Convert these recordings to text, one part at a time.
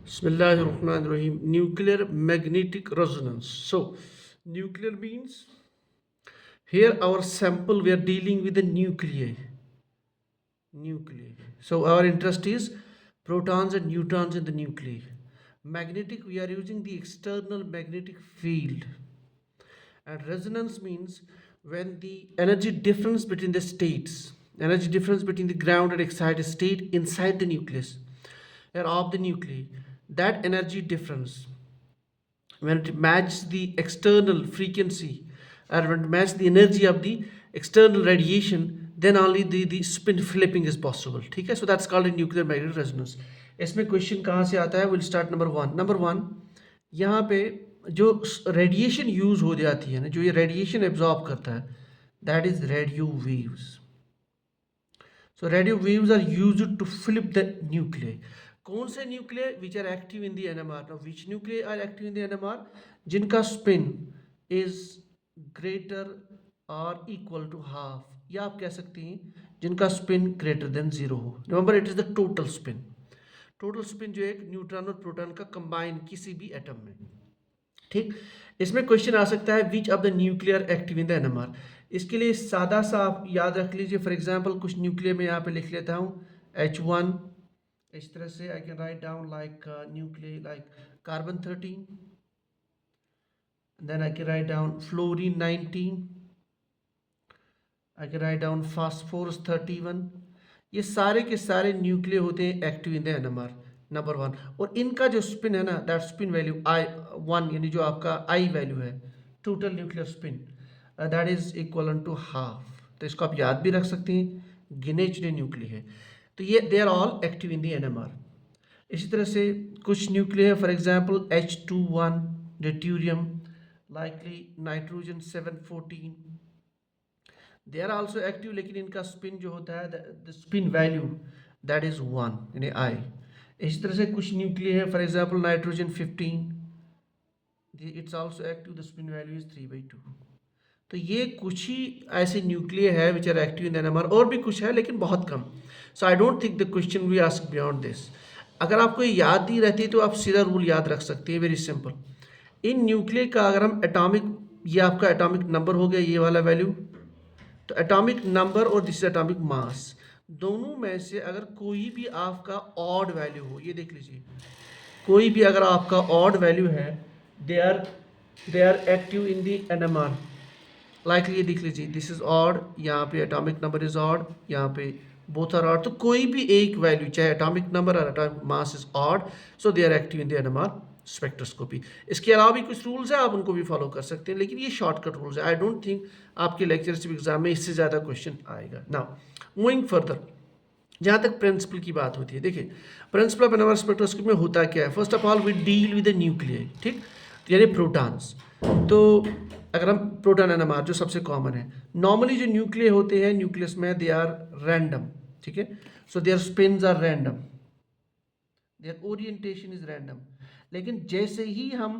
Bismillahirrahmanirrahim. Nuclear magnetic resonance. So, nuclear means here our sample we are dealing with the nuclei. Nuclei. So, our interest is protons and neutrons in the nuclei. Magnetic, we are using the external magnetic field. And resonance means when the energy difference between the states, energy difference between the ground and excited state inside the nucleus or of the nuclei, that energy difference when it matches the external frequency or when it matches the energy of the external radiation, then only the spin flipping is possible. ठीक है, so that's called a nuclear magnetic resonance. इसमें question कहाँ से आता है? Will start number one यहाँ पे जो रेडिएशन यूज हो जाती है ना, जो ये रेडिएशन एब्जॉर्ब करता है, that is radio waves. So radio waves are used to flip the nuclei. कौन से nuclear which are active in the NMR? Now which nuclear are active in the NMR? जिनका स्पिन इज ग्रेटर और equal to half, या आप कह सकते हैं जिनका स्पिन ग्रेटर देन जीरो हो. Remember it is the total spin. Total spin जो एक न्यूट्रॉन और प्रोटॉन का कंबाइन किसी भी एटम में. ठीक, इसमें क्वेश्चन आ सकता है which of the nuclear active in the NMR. इसके लिए सादा सा आप याद रख लीजिए. फॉर एग्जांपल कुछ न्यूक्लियर में यहाँ पे लिख लेता हूँ H1. इस तरह से I can write down like nuclear like carbon 13, then I can write down fluorine 19, I can write down phosphorus 31. ये सारे के सारे न्यूक्लियर होते हैं active in the NMR number one. और इनका जो स्पिन है ना, दैट स्पिन वैल्यू I1, यानी जो आपका I वैल्यू है, total nuclear spin, that is equal to half. तो इसको आप याद भी रख सकते हैं, गिने चुने न्यूक्लियर है. तो ये they are all active in the NMR. इसी तरह से कुछ न्यूक्लियर है, for example H21 deuterium, likely nitrogen 714, they are also active, लेकिन इनका स्पिन जो होता है the spin value that is 1 यानी I. इसी तरह से कुछ न्यूक्लियर है, for example nitrogen 15, it's also active, the spin value is 3/2. तो ये कुछ ही ऐसे न्यूक्लियर है which are active in the NMR. और भी कुछ है लेकिन बहुत कम. So I don't think the question we ask beyond this. अगर आपको ये याद नहीं रहती तो आप सीधा रूल याद रख सकते हैं, वेरी सिंपल. इन न्यूक्लियर का अगर हम एटॉमिक, ये आपका एटॉमिक नंबर हो गया, ये वाला वैल्यू, तो एटॉमिक नंबर और दिस एटॉमिक मास, दोनों में से अगर कोई भी आपका ऑड वैल्यू हो, ये देख लीजिए, कोई भी अगर आपका ऑड वैल्यू है, they are active in the NMR. Likely ये देख लीजिए, दिस इज ऑड, यहाँ पे एटॉमिक नंबर इज ऑड, यहाँ पे बोथ आर ऑड. तो कोई भी एक वैल्यू, चाहे एटॉमिक नंबर और atomic mass is odd, so they are active in the NMR spectroscopy. इसके अलावा भी कुछ रूल्स हैं, आप उनको भी फॉलो कर सकते हैं, लेकिन ये शॉर्टकट रूल्स है. आई डोंट थिंक आपके लेक्चरशिप एग्जाम में इससे ज़्यादा क्वेश्चन आएगा. नाउ मूविंग फर्दर, जहाँ तक प्रिंसिपल की बात होती है, देखिए प्रिंसिपल ऑफ एनएमआर स्पेक्ट्रोस्कोपी में होता क्या है. First of all we deal with the nuclear, ठीक, यानी प्रोटॉन्स. तो अगर हम प्रोटॉन एनएमआर जो सबसे कॉमन है, नॉर्मली जो न्यूक्लियर होते हैं न्यूक्लियस में, दे आर रैंडम. ठीक है, so their spins are random, their orientation is random. लेकिन जैसे ही हम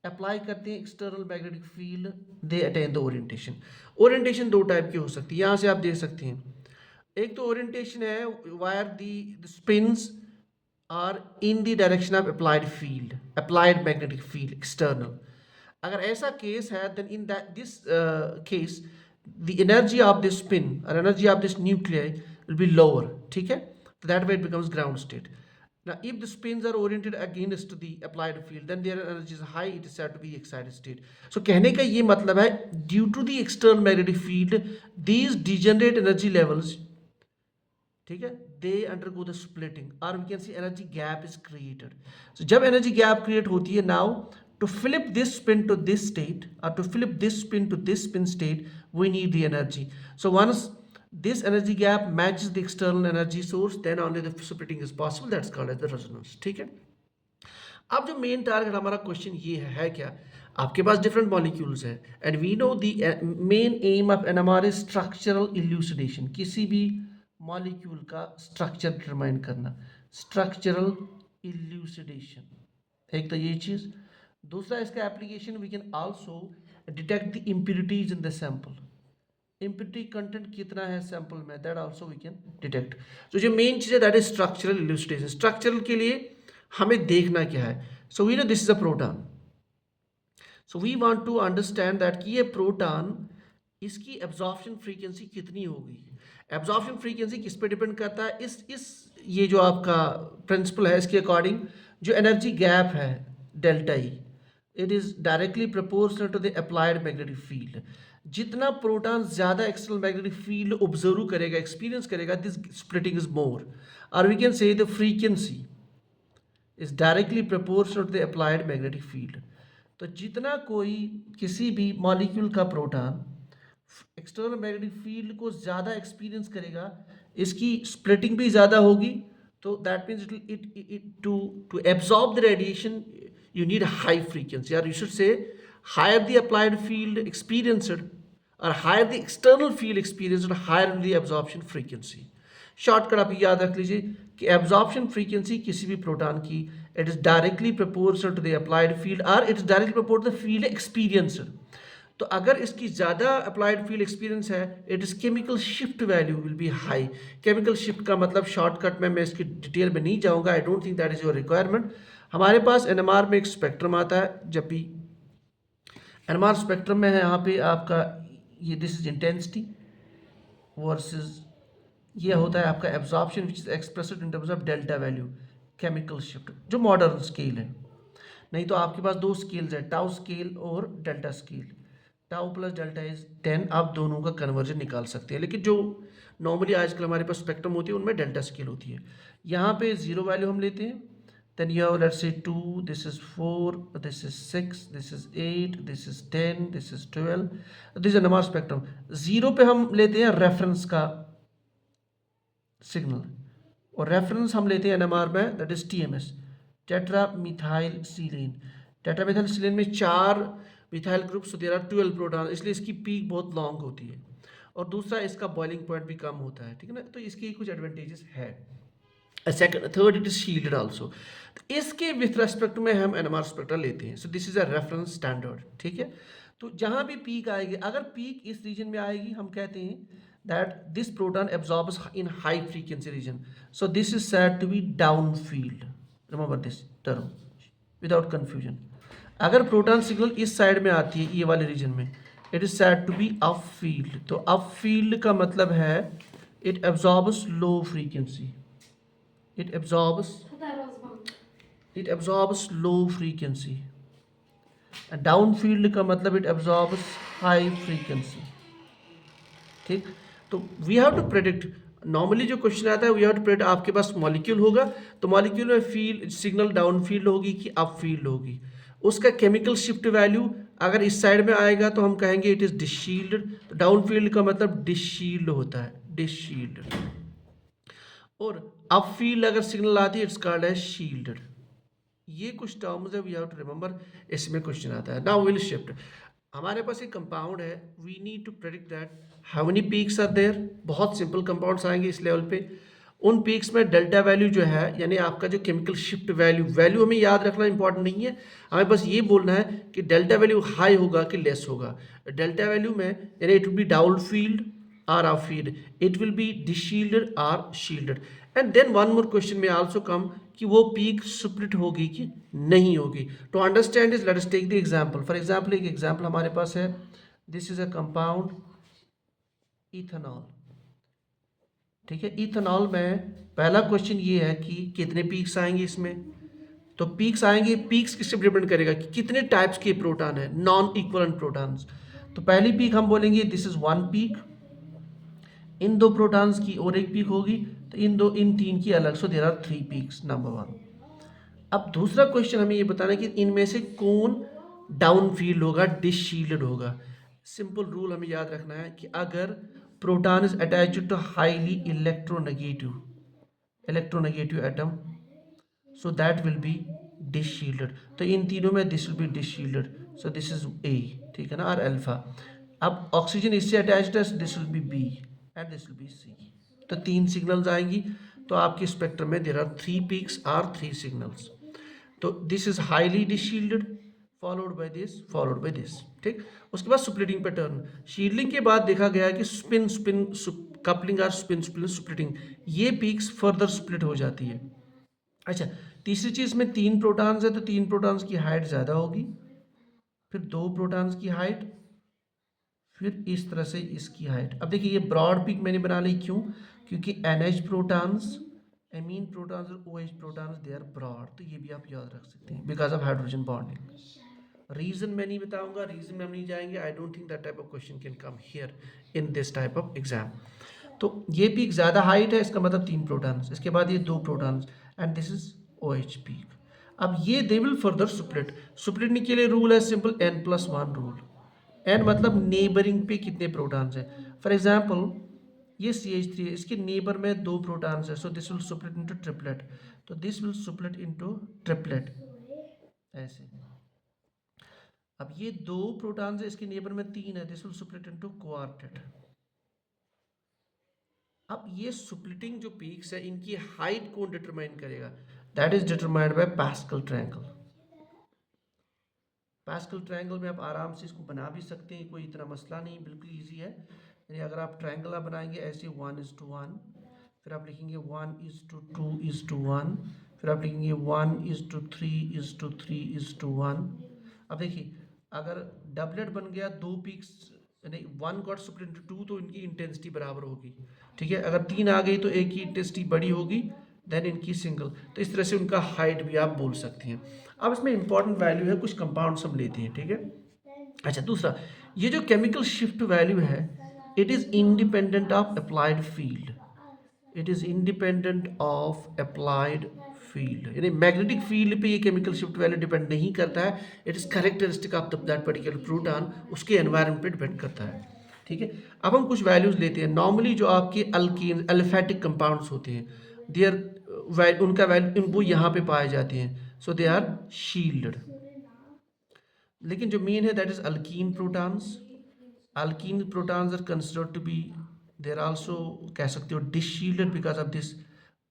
अप्लाई करते हैं external magnetic field, they attain the orientation. Orientation दो टाइप की हो सकती है, यहाँ से आप देख सकते हैं. एक तो ओरिएंटेशन है where the spins are in the direction of applied field, applied magnetic field external. अगर ऐसा केस है, then in that this case the energy of this spin or energy of this nuclei will be lower. ठीक है, so that way it becomes ground state. Now if the spins are oriented against the applied field, then their energy is high, it is said to be excited state. So कहने का ये मतलब है, due to the external magnetic field these degenerate energy levels, ठीक है, they undergo the splitting, or we can see energy gap is created. So जब energy gap create होती है, now to flip this spin to this state or to flip this spin to this spin state, we need the energy. So once this energy gap matches the external energy source, then only the splitting is possible. That's called as the resonance. ठीक है. अब जो main target हमारा question ये है क्या, आपके पास डिफरेंट मॉलिक्यूल्स है, and we know the main aim of NMR is structural elucidation. किसी भी मॉलिक्यूल का स्ट्रक्चर डिटरमाइन करना, स्ट्रक्चरल इल्यूसिडेशन, एक तो ये चीज़. दूसरा इसका application, we can also detect the impurities in the sample. Impurity content कितना है सैंपल में, that also we can detect. तो जो मेन चीज़ है that is structural elucidation. Structural के लिए हमें देखना क्या है? So we know this is a proton, so we want to understand that कि ये प्रोटॉन, इसकी एब्जॉर्प्शन फ्रीक्वेंसी कितनी होगी। एब्जॉर्प्शन फ्रीक्वेंसी किस पे डिपेंड करता है? इस ये जो आपका प्रिंसिपल है इसके अकॉर्डिंग, जो एनर्जी गैप है delta E, it is directly proportional to the applied magnetic field. जितना प्रोटॉन ज़्यादा एक्सटर्नल मैग्नेटिक फील्ड ऑब्जर्व करेगा, एक्सपीरियंस करेगा, दिस स्प्लिटिंग इज मोर, और we can say the frequency is directly proportional to the applied magnetic field. तो जितना कोई किसी भी मॉलिक्यूल का प्रोटॉन एक्सटर्नल मैग्नेटिक फील्ड को ज़्यादा एक्सपीरियंस करेगा, इसकी स्प्लिटिंग भी ज़्यादा होगी। तो that means it to absorb the radiation you need a high frequency, or you should say higher the applied field experienced, or higher the external field experienced, or higher the absorption frequency. Shortcut आप याद रख लीजिए कि absorption frequency किसी भी proton की, it is directly proportional to the applied field, और it is directly proportional to the field experienced. तो अगर इसकी ज़्यादा अप्लाइड फील्ड एक्सपीरियंस है, it is chemical shift value will be high. Chemical shift का मतलब शॉर्टकट में मैं इसकी डिटेल में नहीं जाऊंगा, आई don't think that is your requirement. हमारे पास एनएमआर में एक स्पेक्ट्रम आता है, जब भी एनएमआर स्पेक्ट्रम में है, यहाँ पे आपका ये दिस इज इंटेंसिटी वर्सेस ये होता है आपका absorption which is expressed in terms of delta value, chemical shift, जो मॉडर्न स्केल है। नहीं तो आपके पास दो स्केल्स है, टाउ स्केल और delta scale. Tau plus delta is 10, आप दोनों का कन्वर्जन निकाल सकते हैं, लेकिन जो नॉर्मली आजकल हमारे पास स्पेक्ट्रम होती है उनमें डेल्टा स्केल होती है। यहाँ पे जीरो वैल्यू हम लेते हैं, then you have let's say 2, this is 4, this is 6, this is 8, this is 10, this is 12, this is NMR spectrum। Zero पे हम लेते हैं रेफरेंस का सिग्नल, और रेफरेंस हम लेते हैं NMR में, that is TMS, tetra methyl silane. Tetra methyl silane में 4 मिथाइल ग्रुप्स, तो देयर आर 12 प्रोटॉन, इसलिए इसकी पीक बहुत लॉन्ग होती है, और दूसरा इसका बॉइलिंग पॉइंट भी कम होता है, ठीक है ना। तो इसके कुछ एडवांटेजेस है। Second third, it is shielded also. इसके विथ रेस्पेक्ट में हम एनएमआर स्पेक्ट्रा लेते हैं, सो this is a reference standard, ठीक है। तो जहां भी पीक आएगी, अगर पीक इस रीजन में आएगी, हम कहते हैं that this proton absorbs in high frequency region, so this is said to be down field. Remember this term without confusion. अगर प्रोटॉन सिग्नल इस साइड में आती है, ये वाले रीजन में, it is said to be up field. तो up field का मतलब है it absorbs low frequency, it absorbs low frequency, and downfield का मतलब it absorbs high frequency, ठीक। तो we have to predict, normally जो क्वेश्चन आता है वी हैव टू प्रेडिक्ट, आपके पास मॉलिक्यूल होगा तो मॉलिक्यूल में फील्ड सिग्नल डाउन फील्ड होगी कि अप फील्ड होगी, उसका केमिकल शिफ्ट वैल्यू अगर इस साइड में आएगा तो हम कहेंगे इट इज डिशील्ड। तो डाउन फील्ड का मतलब डिशील्ड होता है, डिशील्ड। और अप फील्ड अगर सिग्नल आती है इट्स कॉल्ड एज शील्डेड। ये कुछ टर्म्स है, वी हैव टू रिमेंबर, इसमें क्वेश्चन आता है। नाउ विल शिफ्ट, हमारे पास एक कंपाउंड है, we need to predict that how many peaks are there. बहुत सिंपल कंपाउंड्स आएंगे इस लेवल पे। उन पीक्स में डेल्टा वैल्यू जो है, यानी आपका जो केमिकल शिफ्ट वैल्यू हमें याद रखना इंपॉर्टेंट नहीं है, हमें बस ये बोलना है कि डेल्टा वैल्यू हाई होगा कि लेस होगा। डेल्टा वैल्यू में यानी it will B down field or up field, it will be deshielded or shielded। and then one more question may also come कि वो पीक स्प्लिट होगी कि नहीं होगी। to understand this let us take the example। for example एक example हमारे पास है, this is a compound ethanol, ठीक है। इथेनॉल में पहला क्वेश्चन ये है कि कितने पीक्स आएंगे इसमें। तो पीक्स आएंगे, पीक्स किससे डिपेंड करेगा कि कितने टाइप्स के प्रोटॉन है, नॉन इक्वलेंट प्रोटॉन्स। तो पहली पीक हम बोलेंगे दिस इज वन पीक, इन दो प्रोटॉन्स की और एक पीक होगी, तो इन तीन की अलग, so there are 3 peaks, number 1। अब दूसरा क्वेश्चन हमें ये बताना है कि इनमें से कौन डाउन फील्ड होगा, डिसशील्डेड होगा। सिंपल रूल हमें याद रखना है कि अगर proton is attached to highly electronegative atom, so that will be deshielded. तो इन तीनों में this will be deshielded, so this is a, ठीक है ना, और अल्फा। अब ऑक्सीजन इससे अटैच्ड है, this will be B and this will be C. तो 3 सिग्नल्स आएंगी, तो आपके स्पेक्ट्रम में there are 3 peaks are 3 signals. तो this is highly deshielded followed by this, ठीक। उसके बाद स्प्लिटिंग पैटर्न, शील्डिंग के बाद देखा गया है कि स्पिन कपलिंग और स्पिन स्प्लिटिंग, ये पीक्स फर्दर स्प्लिट हो जाती है। अच्छा, तीसरी चीज़ में 3 प्रोटॉन्स है तो 3 प्रोटॉन्स की हाइट ज़्यादा होगी, फिर 2 प्रोटॉन्स की हाइट, फिर इस तरह से इसकी हाइट। अब देखिए ये ब्रॉड पीक मैंने बना ली, क्यों? क्योंकि NH प्रोटॉन्स, एमीन प्रोटॉन्स और OH protons they are broad, तो ये भी आप याद रख सकते हैं because of hydrogen bonding. Reason मैं नहीं बताऊंगा, रीजन में हम नहीं जाएंगे। I don't think that type of question can come here in this type of exam. तो ये पीक ज़्यादा हाइट है, इसका मतलब 3 प्रोटॉन्स, इसके बाद ये 2 protons and this is OH peak. अब ये दे विल फर्दर सुप्लिट। सुप्लिटने के लिए रूल है सिंपल, N+1 रूल। N मतलब नेबरिंग पे कितने प्रोटॉन्स हैं। फॉर एग्जाम्पल ये CH3 है, इसके नेबर में 2 प्रोटॉन्स है, so this will split into triplet. तो this will split into triplet ऐसे। अब ये 2 प्रोटॉन्स है, इसके नेबर में 3 है, this will split into quartet. अब ये सुप्लिटिंग जो पीक्स है इनकी हाइट कौन डिटरमाइन करेगा? That is determined by pascal triangle. Pascal triangle में आप आराम से इसको बना भी सकते हैं, कोई इतना मसला नहीं, बिल्कुल इजी है। यानी अगर आप ट्रायंगल आप बनाएंगे ऐसे 1:1, फिर आप लिखेंगे 1:2:1, फिर आप लिखेंगे 1:3:3:1। अब देखिए अगर डबलेट बन गया, 2 पीक्स यानी 1 गॉट स्प्लिट इनटू 2, तो इनकी इंटेंसिटी बराबर होगी, ठीक है। अगर 3 आ गई तो एक की इंटेंसिटी बड़ी होगी देन इनकी सिंगल, तो इस तरह से उनका हाइट भी आप बोल सकते हैं। अब इसमें इंपॉर्टेंट वैल्यू है, कुछ कंपाउंड्स हम लेते हैं, ठीक है। अच्छा दूसरा, ये जो केमिकल शिफ्ट वैल्यू है, it is independent of applied field. It is independent of applied field, यानी मैग्नेटिक फील्ड पे ये केमिकल शिफ्ट वैल्यू डिपेंड नहीं करता है। It is characteristic of that particular proton, उसके एनवायरनमेंट पे डिपेंड करता है, ठीक है। अब हम कुछ वैल्यूज लेते हैं। नॉर्मली जो आपके अल्कीन एलिफेटिक कंपाउंड्स होते हैं, देयर उनका वैल्यू वो यहाँ पे पाए जाते हैं, सो दे आर शील्डेड। लेकिन जो मेन है that is alkene protons. Alkene protons are considered to be, they are also कह सकते हो deshielded because of this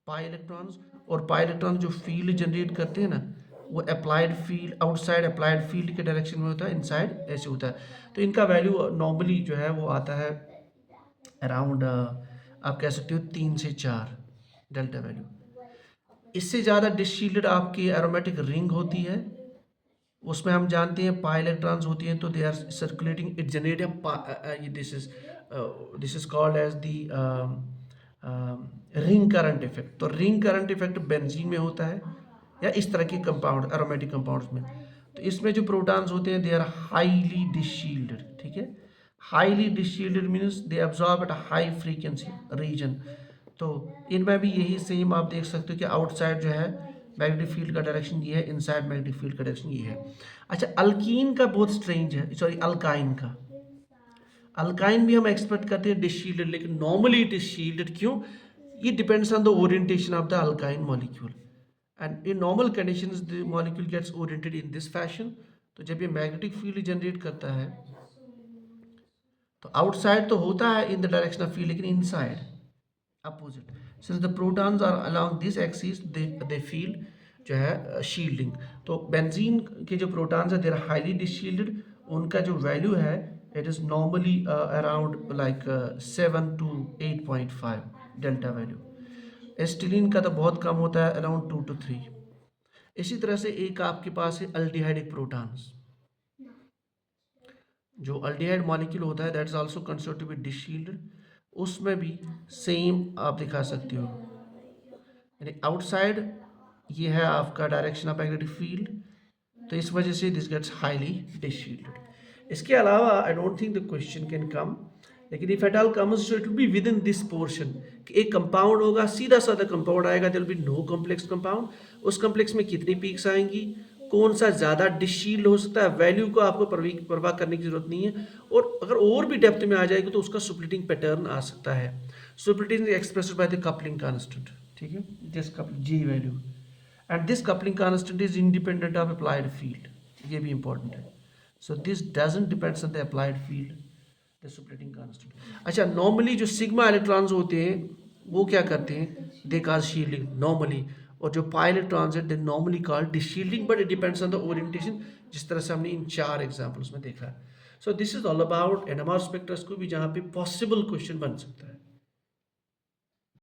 pi electrons. और पाई इलेक्ट्रॉन जो फील्ड जनरेट करते हैं ना, वो applied field, outside applied field के डायरेक्शन में होता है, इनसाइड ऐसे होता है। तो इनका वैल्यू नॉर्मली जो है वो आता है अराउंड आप कह सकते हो 3 से 4 डेल्टा वैल्यू। इससे ज़्यादा डिसशील्डेड आपकी एरोमेटिक रिंग होती है, उसमें हम जानते हैं पाई इलेक्ट्रॉन्स होती हैं, तो they are circulating, it generate this is called as the ring current effect. तो रिंग करंट इफेक्ट बेंजीन में होता है या इस तरह के कंपाउंड एरोमेटिक कंपाउंड्स में। तो इसमें जो प्रोटॉन्स होते हैं दे आर हाईली डिसशील्डेड, ठीक है। Highly deshielded means they absorb at a high frequency region. तो इनमें भी यही सेम आप देख सकते हो कि आउटसाइड जो है मैग्नेटिक फील्ड का डायरेक्शन ये है, इनसाइड मैग्नेटिक फील्ड का डायरेक्शन ये है। अच्छा अल्कीन का बहुत स्ट्रेंज है, सॉरी अल्काइन का। अल्काइन भी हम एक्सपेक्ट करते हैं डिसशील्डेड, लेकिन नॉर्मली इट इज शील्डेड। क्यों? ये depends on the orientation of the alkyne molecule, and in normal conditions the molecule gets oriented in this fashion. तो जब ये मैग्नेटिक फील्ड जनरेट करता है तो आउटसाइड तो होता है in the direction of field, लेकिन inside opposite. Since the protons are along this axis they feel जो है शील्डिंग। तो बेंजीन के जो प्रोटॉन्स है दे आर हाईली डिसशील्डेड, उनका जो वैल्यू है it is normally around like 7 to 8.5 delta value. Acetylene का तो बहुत कम होता है, अराउंड 2 to 3। इसी तरह से एक आपके पास है अल्डिहाइडिक प्रोटॉन्स। जो अल्डिहाइड मॉलिक्यूल होता है that is also considered to be deshielded, उसमें भी सेम आप दिखा सकते हो, यानी आउटसाइड ये है आपका डायरेक्शन ऑफ मैग्नेटिक फील्ड, तो इस वजह से दिस गेट्स हाईली डिसशील्डेड। इसके अलावा I don't think the question can come, लेकिन if at all comes so it will be within this portion. एक कंपाउंड होगा, सीधा साधा कंपाउंड आएगा, there will be no complex compound. उस complex में कितनी पीक्स आएंगी, कौन सा ज़्यादा डिसशील्ड हो सकता है, वैल्यू को आपको परवाह करने की जरूरत नहीं है। और अगर और भी डेप्थ में आ जाएगी तो उसका सुप्लिटिंग पैटर्न आ सकता है। Splitting expressed by the coupling constant, ठीक है, this J value, and this coupling constant is independent of applied field, ये भी इंपॉर्टेंट है। So this doesn't depends on the applied field, the splitting constant. अच्छा normally जो sigma electrons होते हैं वो क्या करते हैं, दे कॉज शील्डिंग नॉर्मली, और जो पाई इलेक्ट्रॉन्स है they normally called deshielding, but it depends on the orientation, जिस तरह से हमने इन 4 एग्जांपल्स में देखा है। So this is all about NMR spectroscopy, जहाँ पे पॉसिबल क्वेश्चन बन सकता है।